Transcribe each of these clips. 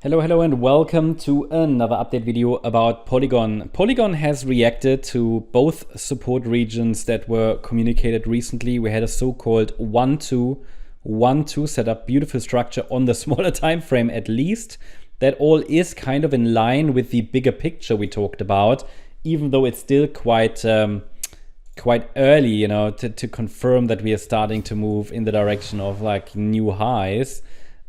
Hello and welcome to another update video about Polygon. Polygon has reacted to both support regions that were communicated recently. We had a so-called 1-2 setup, beautiful structure on the smaller time frame at least. That all is kind of in line with the bigger picture we talked about, even though it's still quite early, to confirm that we are starting to move in the direction of like new highs.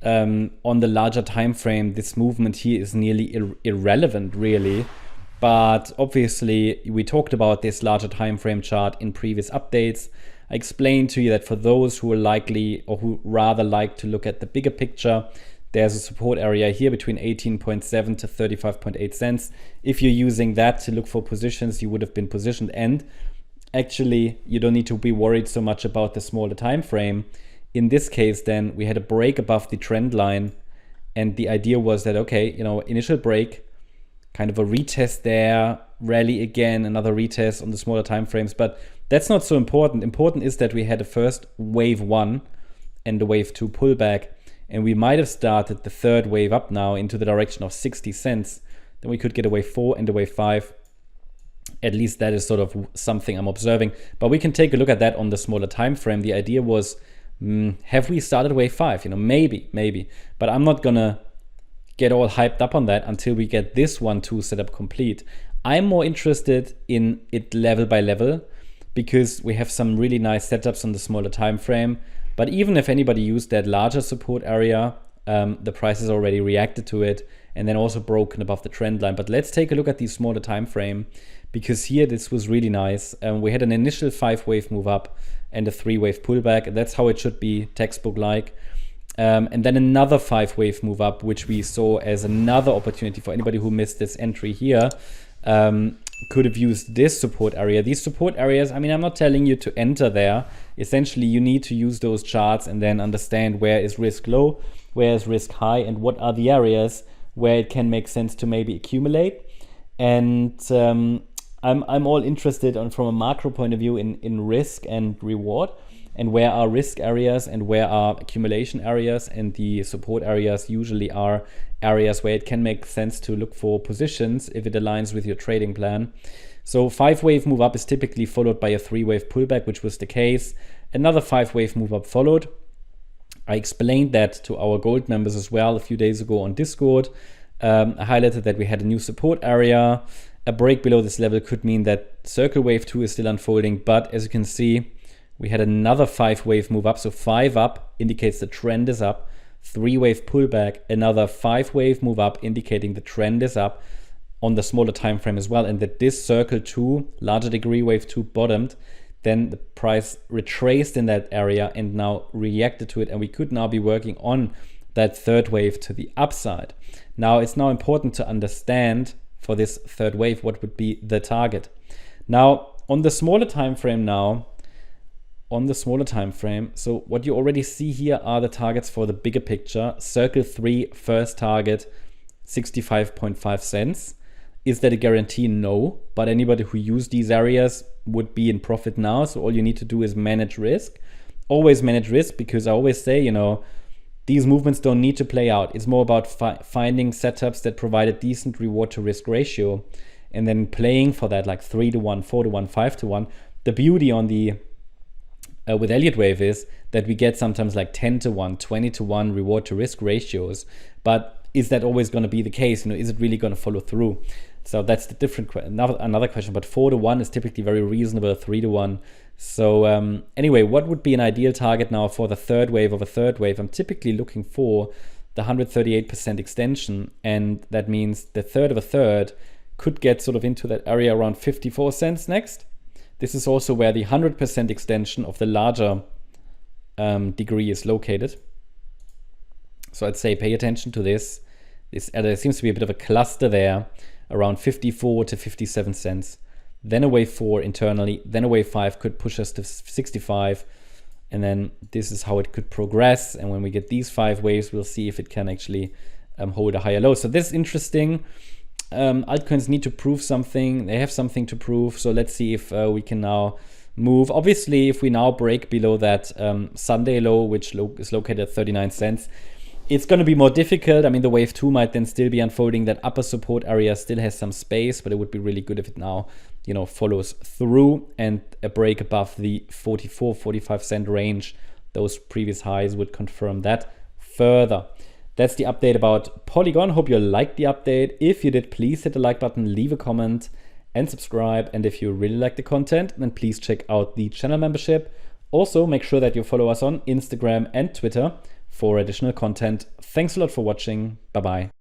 On the larger time frame, this movement here is nearly irrelevant, really. But obviously, we talked about this larger time frame chart in previous updates. I explained to you that for those who are likely or who rather like to look at the bigger picture, there's a support area here between 18.7 to 35.8 cents. If you're using that to look for positions, you would have been positioned. And actually, you don't need to be worried so much about the smaller time frame. In this case, then we had a break above the trend line, and the idea was that, okay, initial break, kind of a retest there, rally again, another retest on the smaller time frames, but that's not so important. Important is that we had a first wave 1 and a wave 2 pullback, and we might have started the third wave up now into the direction of 60 cents. Then we could get a wave 4 and a wave 5. At least that is sort of something I'm observing, but we can take a look at that on the smaller time frame. The idea was, have we started wave 5? Maybe. But I'm not gonna get all hyped up on that until we get this 1-2 setup complete. I'm more interested in it level by level because we have some really nice setups on the smaller time frame. But even if anybody used that larger support area, the price has already reacted to it and then also broken above the trend line. But let's take a look at the smaller time frame, because here this was really nice. We had an initial 5-wave move up and a 3-wave pullback. That's how it should be, textbook-like. And then another 5-wave move up, which we saw as another opportunity for anybody who missed this entry here. Could have used this support area. These support areas, I'm not telling you to enter there. Essentially, you need to use those charts and then understand where is risk low, where is risk high, and what are the areas where it can make sense to maybe accumulate. And I'm all interested from a macro point of view in risk and reward, and where are risk areas and where are accumulation areas, and the support areas usually are areas where it can make sense to look for positions if it aligns with your trading plan. So 5-wave move up is typically followed by a 3-wave pullback, which was the case. Another 5-wave move up followed. I explained that to our gold members as well a few days ago on Discord. I highlighted that we had a new support area. A break below this level could mean that circle wave 2 is still unfolding, but as you can see, we had another 5-wave move up. So 5 up indicates the trend is up. 3-wave pullback, another 5-wave move up indicating the trend is up on the smaller time frame as well, and that this circle 2, larger degree wave 2 bottomed. Then the price retraced in that area and now reacted to it, and we could now be working on that third wave to the upside. Now it's now important to understand for this third wave what would be the target. Now on the smaller time frame so what you already see here are the targets for the bigger picture. Circle 3, first target, 65.5 cents. Is that a guarantee? No, but anybody who used these areas would be in profit now. So all you need to do is manage risk. Always manage risk, because I always say, these movements don't need to play out. It's more about finding setups that provide a decent reward to risk ratio and then playing for that, like 3-to-1, 4-to-1, 5-to-1. The beauty on the with Elliott wave is that we get sometimes like 10-to-1, 20-to-1 reward to risk ratios. But is that always going to be the case? Is it really going to follow through? So that's the different another question. But 4-to-1 is typically very reasonable. 3-to-1. So anyway, what would be an ideal target now for the third wave of a third wave? I'm typically looking for the 138% extension, and that means the third of a third could get sort of into that area around 54 cents next. This is also where the 100% extension of the larger degree is located. So I'd say pay attention to this. There seems to be a bit of a cluster there around 54 to 57 cents. Then a wave 4 internally, then a wave 5 could push us to 65. And then this is how it could progress. And when we get these 5 waves, we'll see if it can actually hold a higher low. So this is interesting. Altcoins need to prove something. They have something to prove. So let's see if we can now move. Obviously, if we now break below that Sunday low, which is located at 39 cents, It's going to be more difficult. I mean, the wave 2 might then still be unfolding. That upper support area still has some space, but it would be really good if it now, follows through, and a break above the 44-45 cent range. Those previous highs would confirm that further. That's the update about Polygon. Hope you liked the update. If you did, please hit the like button, leave a comment, and subscribe. And if you really like the content, then please check out the channel membership. Also, make sure that you follow us on Instagram and Twitter for additional content. Thanks a lot for watching. Bye-bye.